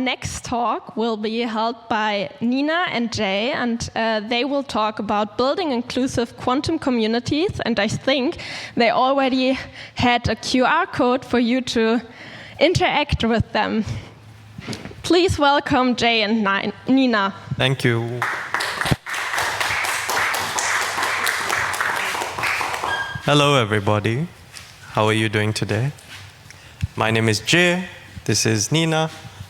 next talk will be held by Nina and Jay, and they will talk about building inclusive quantum communities. And I think they already had a QR code for you to interact with them. Please welcome Jay and Nina. Thank you. Hello, everybody. How are you doing today? My name is Jay. This is Nina.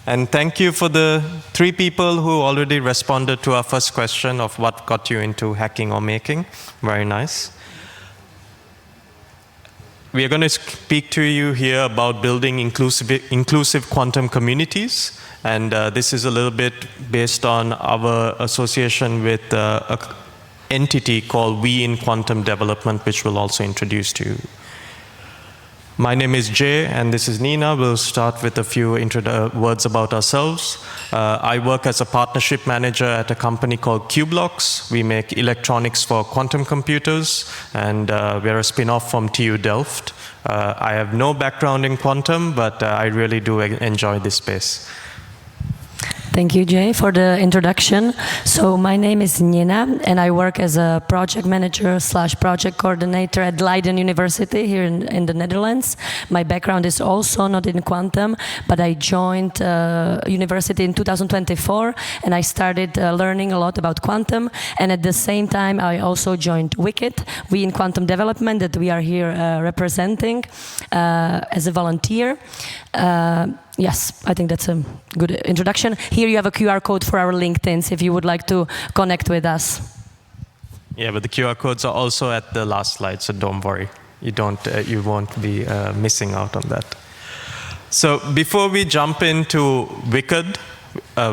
And thank you for the 3 people who already responded to our first question of what got you into hacking or making. Very nice. We are going to speak to you here about building inclusive quantum communities. And this is a little bit based on our association with an entity called We in Quantum Development, which we'll also introduce to you. My name is Jay, and this is Nina. We'll start with a few words about ourselves. I work as a partnership manager at a company called Qblocks. We make electronics for quantum computers, and we're a spin-off from TU Delft. I have no background in quantum, but I really do enjoy this space. Thank you, Jay, for the introduction. So my name is Nina, and I work as a project manager / project coordinator at Leiden University here in the Netherlands. My background is also not in quantum, but I joined university in 2024, and I started learning a lot about quantum. And at the same time, I also joined WIQD, We in Quantum Development, that we are here representing as a volunteer. Yes, I think that's a good introduction. Here you have a QR code for our LinkedIns if you would like to connect with us. Yeah, but the QR codes are also at the last slide, so don't worry. You won't be missing out on that. So before we jump into WIQD,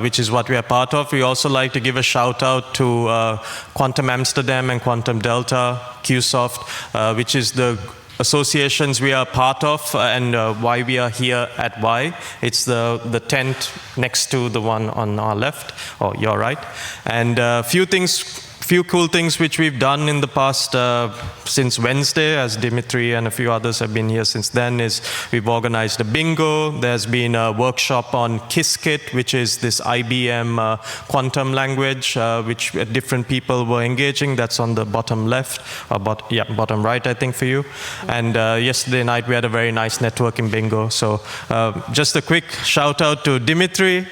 which is what we are part of, we also like to give a shout out to Quantum.Amsterdam and Quantum Delta, QSoft, which is the associations we are part of, and why we are here at Y. It's the tent next to the one on our left, or your right. And few cool things which we've done in the past since Wednesday, as Dimitri and a few others have been here since then, is we've organized a bingo. There's been a workshop on Qiskit, which is this IBM quantum language, which different people were engaging. That's on the bottom left, or bottom right, I think, for you. And yesterday night we had a very nice networking bingo. So just a quick shout out to Dimitri,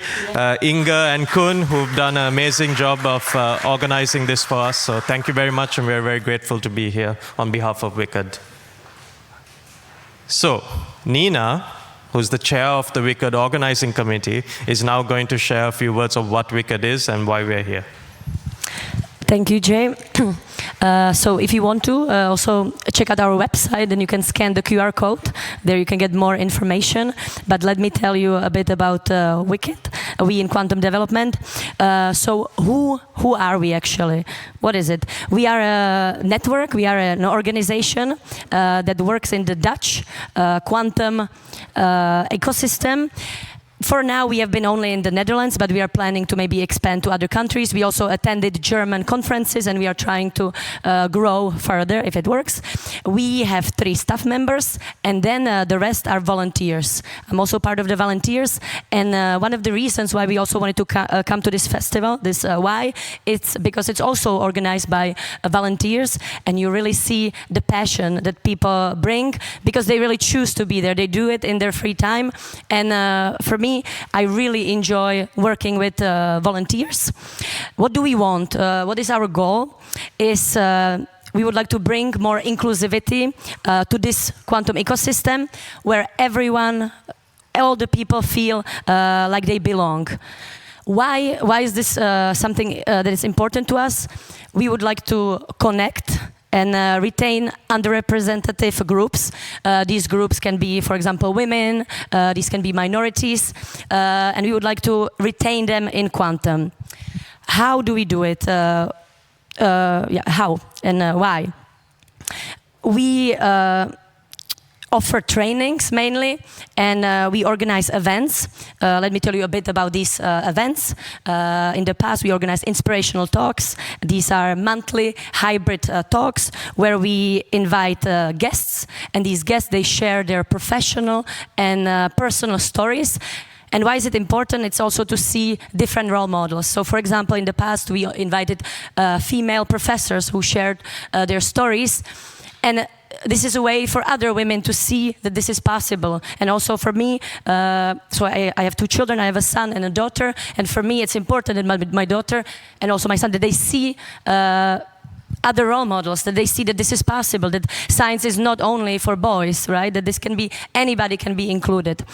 Inga, and Kun, who've done an amazing job of organizing this for us. So thank you very much, and we're very grateful to be here on behalf of WIQD. So Nina, who's the chair of the WIQD organizing committee, is now going to share a few words of what WIQD is and why we're here. Thank you, Jay. So if you want to, also check out our website, and you can scan the QR code. There you can get more information. But let me tell you a bit about WIQD, We in Quantum Development. So who are we actually? What is it? We are a network. We are an organization that works in the Dutch quantum ecosystem. For now, we have been only in the Netherlands, but we are planning to maybe expand to other countries. We also attended German conferences, and we are trying to grow further if it works. We have 3 staff members, and then the rest are volunteers. I'm also part of the volunteers, and one of the reasons why we also wanted to come to this festival, this why, it's because it's also organized by volunteers, and you really see the passion that people bring, because they really choose to be there. They do it in their free time, and for me, I really enjoy working with volunteers. What do we want? What is our goal? Is we would like to bring more inclusivity to this quantum ecosystem, where everyone, all the people feel like they belong. Why is this something that is important to us? We would like to connect and retain underrepresented groups. These groups can be, for example, women, these can be minorities, and we would like to retain them in quantum. How do we do it? How and why? We offer trainings mainly, and we organize events. Let me tell you a bit about these events. In the past, we organized inspirational talks. These are monthly hybrid talks where we invite guests, and these guests, they share their professional and personal stories. And why is it important? It's also to see different role models. So for example, in the past, we invited female professors who shared their stories. And this is a way for other women to see that this is possible. And also for me, so I have 2 children, I have a son and a daughter, and for me it's important that my daughter and also my son, that they see other role models, that they see that this is possible, that science is not only for boys, right? That this can be, anybody can be included.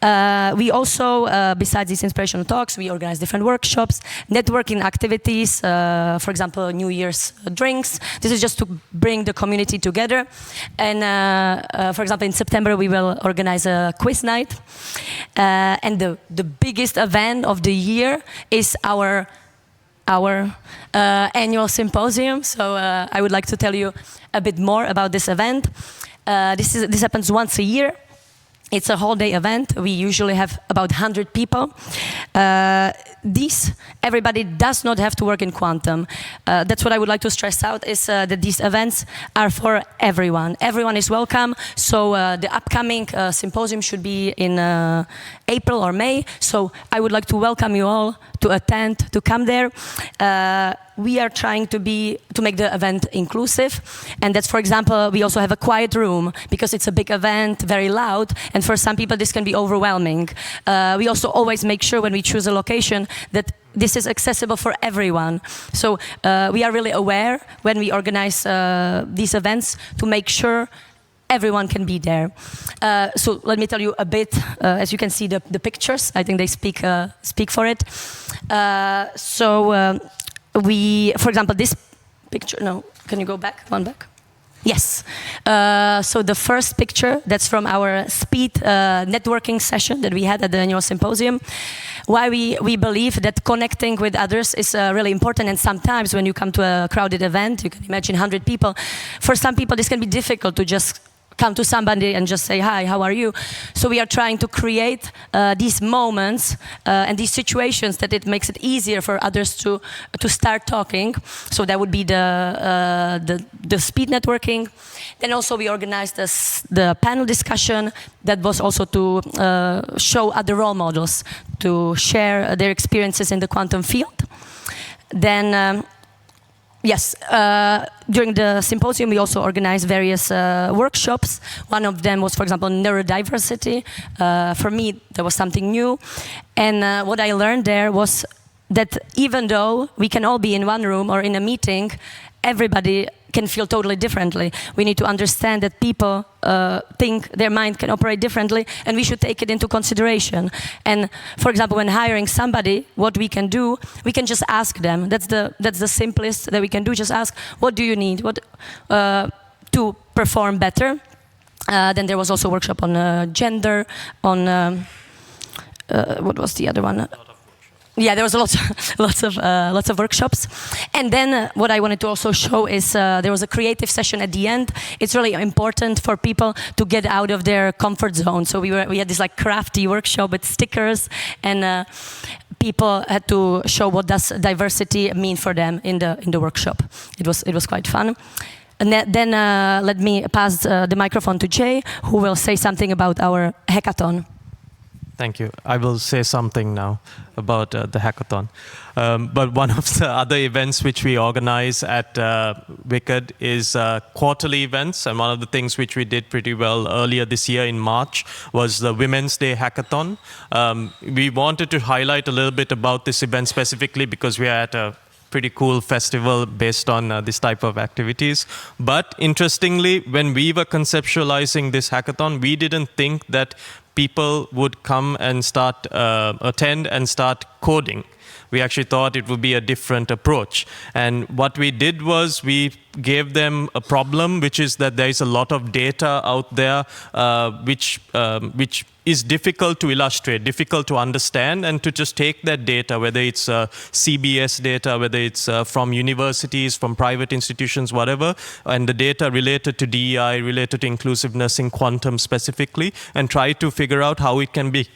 We also, besides these inspirational talks, we organize different workshops, networking activities, for example, New Year's drinks. This is just to bring the community together. And for example, in September, we will organize a quiz night. And the biggest event of the year is our annual symposium. So I would like to tell you a bit more about this event. This happens once a year. It's a whole day event. We usually have about 100 people. Everybody does not have to work in quantum. That's what I would like to stress out, is that these events are for everyone. Everyone is welcome. So the upcoming symposium should be in April or May. So I would like to welcome you all to attend, to come there. We are trying to make the event inclusive, and that's, for example, we also have a quiet room because it's a big event, very loud, and for some people this can be overwhelming. We also always make sure when we choose a location that this is accessible for everyone. So we are really aware when we organize these events to make sure everyone can be there. So let me tell you a bit. As you can see, the pictures, I think they speak for it. For example, this picture, no, can you go back, one back? Yes. So the first picture, that's from our speed networking session that we had at the annual symposium. Why we believe that connecting with others is really important, and sometimes when you come to a crowded event, you can imagine 100 people. For some people, this can be difficult to just come to somebody and just say, hi, how are you? So we are trying to create these moments and these situations that it makes it easier for others to start talking. So that would be the speed networking. Then also we organized the panel discussion that was also to show other role models, to share their experiences in the quantum field. Then yes, during the symposium we also organized various workshops. One of them was, for example, neurodiversity. For me, that was something new. And what I learned there was that even though we can all be in one room or in a meeting, everybody can feel totally differently. We need to understand that people think their mind can operate differently, and we should take it into consideration. And for example, when hiring somebody, what we can do, we can just ask them. That's the simplest that we can do. Just ask, what do you need? What to perform better? Then there was also a workshop on gender, on what was the other one? Yeah, there was lots of workshops. And then what I wanted to also show is there was a creative session at the end. It's really important for people to get out of their comfort zone. So we had this like crafty workshop with stickers, and people had to show what does diversity mean for them in the workshop. It was quite fun. And then let me pass the microphone to Jay, who will say something about our hackathon. Thank you. I will say something now about the hackathon. But one of the other events which we organize at WIQD is quarterly events. And one of the things which we did pretty well earlier this year in March was the Women's Day Hackathon. We wanted to highlight a little bit about this event specifically because we are at a pretty cool festival based on this type of activities. But interestingly, when we were conceptualizing this hackathon, we didn't think that people would come and attend and start coding. We actually thought it would be a different approach. And what we did was we gave them a problem, which is that there is a lot of data out there which is difficult to illustrate, difficult to understand, and to just take that data, whether it's CBS data, whether it's from universities, from private institutions, whatever, and the data related to DEI, related to inclusiveness in quantum specifically, and try to figure out how it can be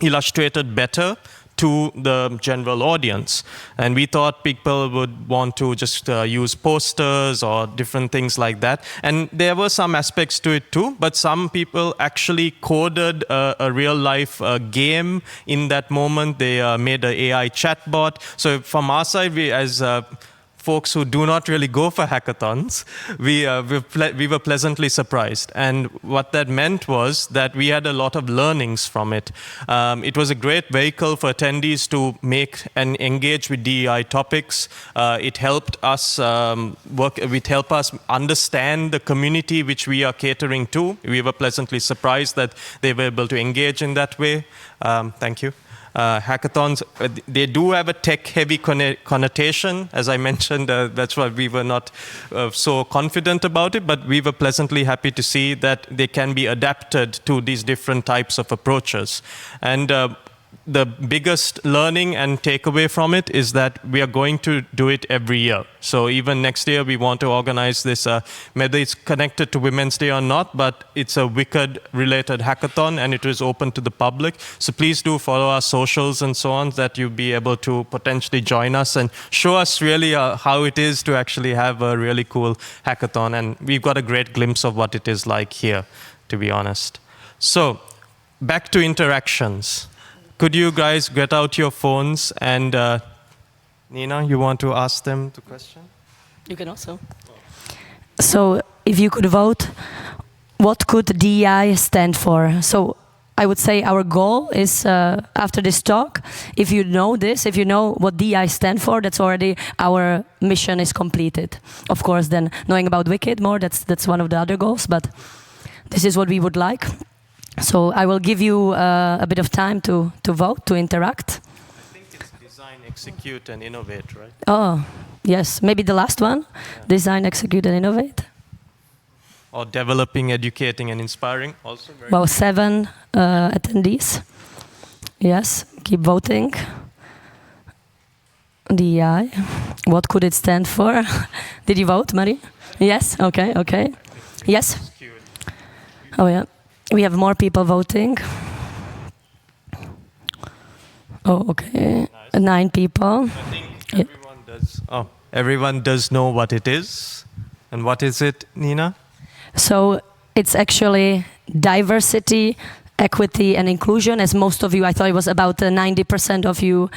illustrated better to the general audience. And we thought people would want to just use posters or different things like that. And there were some aspects to it too, but some people actually coded a real-life game in that moment. They made an AI chatbot. So from our side, we as folks who do not really go for hackathons, we were pleasantly surprised. And what that meant was that we had a lot of learnings from it. It was a great vehicle for attendees to make and engage with DEI topics. It helped us understand the community which we are catering to. We were pleasantly surprised that they were able to engage in that way. Thank you. Hackathons, they do have a tech-heavy connotation. As I mentioned, that's why we were not so confident about it, but we were pleasantly happy to see that they can be adapted to these different types of approaches. And the biggest learning and takeaway from it is that we are going to do it every year. So even next year, we want to organize this, whether it's connected to Women's Day or not, but it's a WIQD-related hackathon, and it is open to the public. So please do follow our socials and so on, that you'll be able to potentially join us and show us really how it is to actually have a really cool hackathon. And we've got a great glimpse of what it is like here, to be honest. So back to interactions. Could you guys get out your phones and Nina, you want to ask them the question? You can also. So if you could vote, what could DEI stand for? So I would say our goal is, after this talk, if you know this, if you know what DEI stand for, that's already our mission is completed. Of course, then knowing about WIQD more, that's one of the other goals, but this is what we would like. So I will give you a bit of time to vote, to interact. I think it's design, execute, and innovate, right? Oh, yes. Maybe the last one. Yeah. Design, execute, and innovate. Or developing, educating, and inspiring also. Well, 7 attendees. Yes, keep voting. DEI. What could it stand for? Did you vote, Marie? Yes? Okay, okay. Yes? Oh, yeah. We have more people voting. Oh, okay. Nice. 9 people. I think everyone does. Oh, everyone does know what it is. And what is it, Nina? So it's actually diversity, equity, and inclusion. As most of you, I thought it was about 90% of you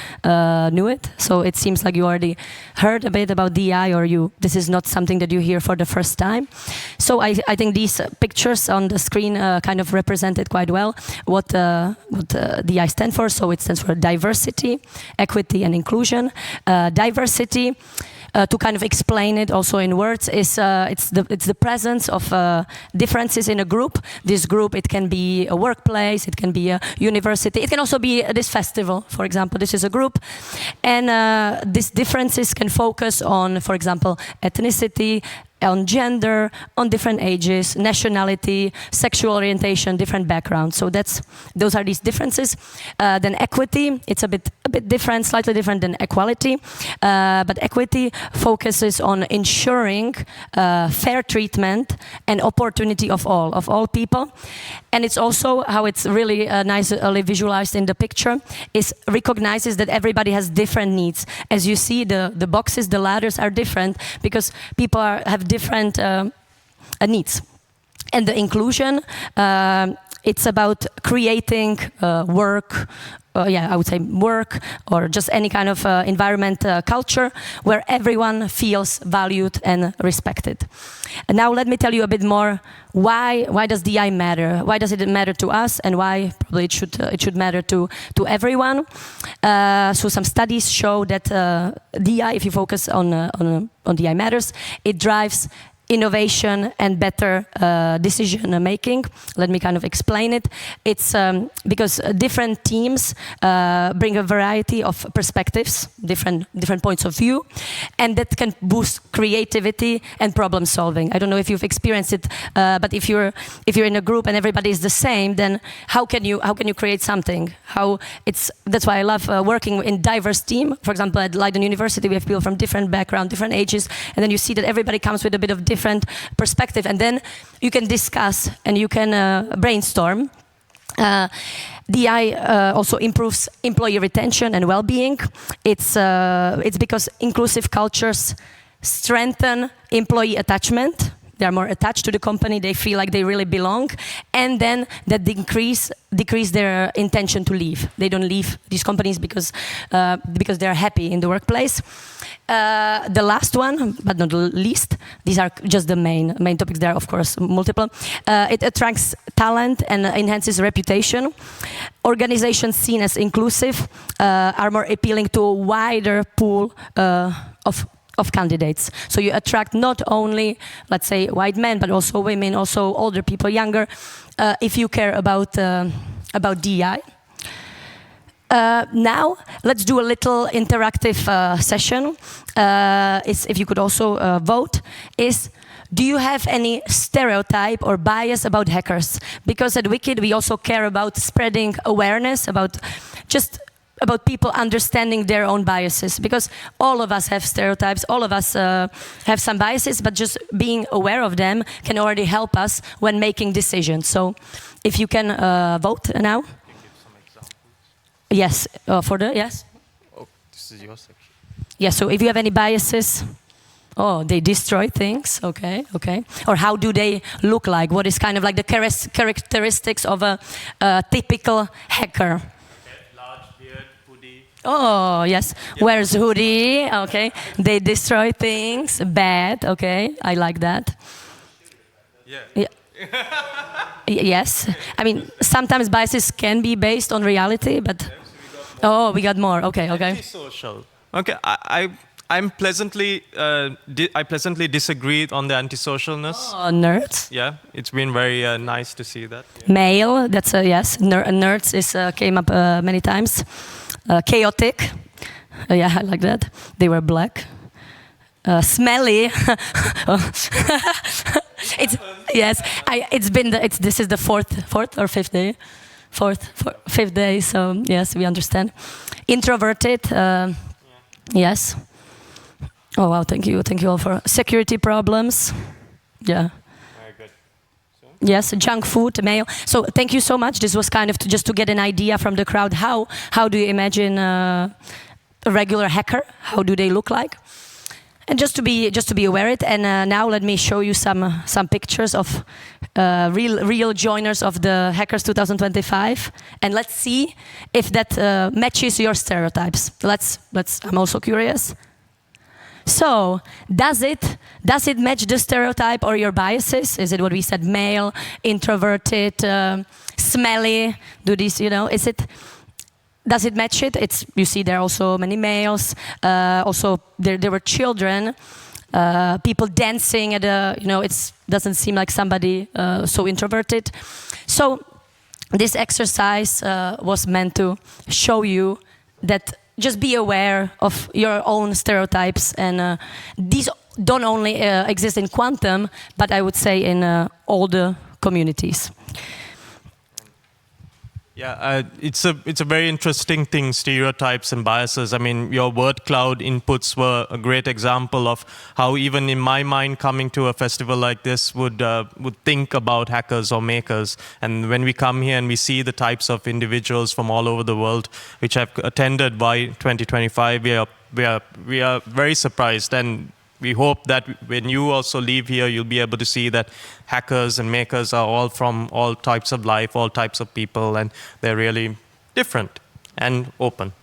knew it. So it seems like you already heard a bit about DEI, or this is not something that you hear for the first time. So I think these pictures on the screen kind of represent it quite well, what DEI stands for. So it stands for diversity, equity, and inclusion. Diversity, to kind of explain it also in words, is it's the presence of differences in a group. This group, it can be a workplace, it can be a university, it can also be this festival, for example. This is a group, and these differences can focus on, for example, ethnicity, on gender, on different ages, nationality, sexual orientation, different backgrounds. So those are these differences. Then equity, it's a bit different, slightly different than equality. But equity focuses on ensuring fair treatment and opportunity of all people. And it's also how it's really nicely visualized in the picture, is recognizes that everybody has different needs. As you see, the boxes, the ladders are different because people have different needs. And the inclusion, it's about creating work, I would say work, or just any kind of environment, culture where everyone feels valued and respected. And now let me tell you a bit more. Why does DEI matter? Why does it matter to us, and why probably it should matter to everyone? So some studies show that DEI, if you focus on DEI matters, it drives innovation and better decision making. Let me kind of explain it. It's because different teams bring a variety of perspectives, different points of view, and that can boost creativity and problem solving. I don't know if you've experienced it, but if you're in a group and everybody is the same, then how can you create something? That's why I love working in diverse team. For example, at Leiden University, we have people from different backgrounds, different ages, and then you see that everybody comes with a bit of different perspective, and then you can discuss and you can brainstorm. DI also improves employee retention and well-being. It's because inclusive cultures strengthen employee attachment. They are more attached to the company. They feel like they really belong, and then that decrease their intention to leave. They don't leave these companies because they are happy in the workplace. The last one, but not the least, these are just the main topics. There are, of course, multiple. It attracts talent and enhances reputation. Organizations seen as inclusive are more appealing to a wider pool of candidates. So you attract not only, let's say, white men, but also women, also older people, younger, if you care about DEI. Now, let's do a little interactive session. If you could also vote, do you have any stereotype or bias about hackers? Because at WIQD, we also care about spreading awareness about people understanding their own biases, because all of us have stereotypes, all of us have some biases, but just being aware of them can already help us when making decisions. So if you can vote now. Yes, yes? Oh, this is your section. Yeah, so if you have any biases, they destroy things, okay. Or how do they look like? What is kind of like the characteristics of a typical hacker? Oh, yes. Yep. Wears hoodie, okay. They destroy things, bad, okay. I like that. Yeah. Yes. I mean, sometimes biases can be based on reality, but... we got more. Okay. Antisocial. Okay, I pleasantly disagreed on the antisocialness. Oh, nerds. Yeah, it's been very nice to see that. Yeah. Male, that's yes. Nerds came up many times. Chaotic. Yeah, I like that. They were black. Smelly. This is the fourth or fifth day. Fifth day. So yes, we understand. Introverted. Yes. Oh wow, thank you all for security problems. Yeah. Very good. So? Yes, junk food, male. So thank you so much. This was kind of just to get an idea from the crowd. How do you imagine a regular hacker? How do they look like? And just to be aware of it. And now let me show you some pictures of real joiners of the Hackers 2025, and let's see if that matches your stereotypes. I'm also curious. So, does it match the stereotype or your biases? Is it what we said, male, introverted, smelly? Does it match it? You see there are also many males. Also, there were children, people dancing at it doesn't seem like somebody so introverted. So, this exercise was meant to show you that just be aware of your own stereotypes, and these don't only exist in quantum, but I would say in all the communities. Yeah, it's a very interesting thing, stereotypes and biases. I mean, your word cloud inputs were a great example of how even in my mind coming to a festival like this would think about hackers or makers. And when we come here and we see the types of individuals from all over the world which have attended by 2025, we are very surprised, and we hope that when you also leave here, you'll be able to see that hackers and makers are all from all types of life, all types of people, and they're really different and open.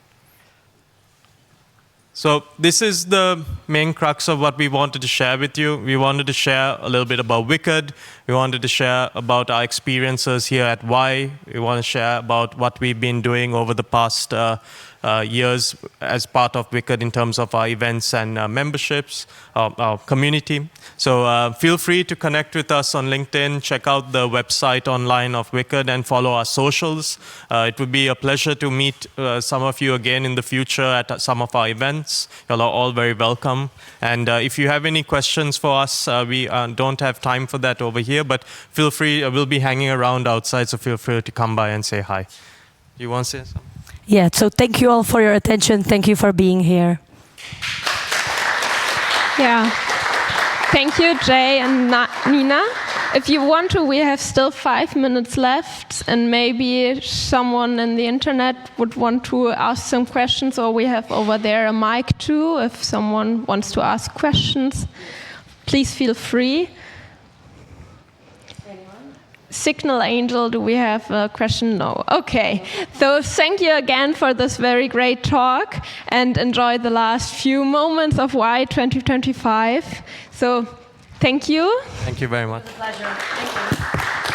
So this is the main crux of what we wanted to share with you. We wanted to share a little bit about WIQD. We wanted to share about our experiences here at Y. We want to share about what we've been doing over the past years as part of WIQD in terms of our events and memberships, our community. So feel free to connect with us on LinkedIn, check out the website online of WIQD, and follow our socials. It would be a pleasure to meet some of you again in the future at some of our events. You're all very welcome. And if you have any questions for us, we don't have time for that over here, but feel free, we'll be hanging around outside, so feel free to come by and say hi. You want to say something? Yeah, so thank you all for your attention. Thank you for being here. Yeah. Thank you, Jay and Nina. if you want to, we have still 5 minutes left, and maybe someone in the internet would want to ask some questions, or we have over there a mic too, if someone wants to ask questions. Please feel free. Signal Angel, do we have a question? No. Okay. So thank you again for this very great talk, and enjoy the last few moments of WIQD 2025. So thank you. Thank you very much. Pleasure. Thank you.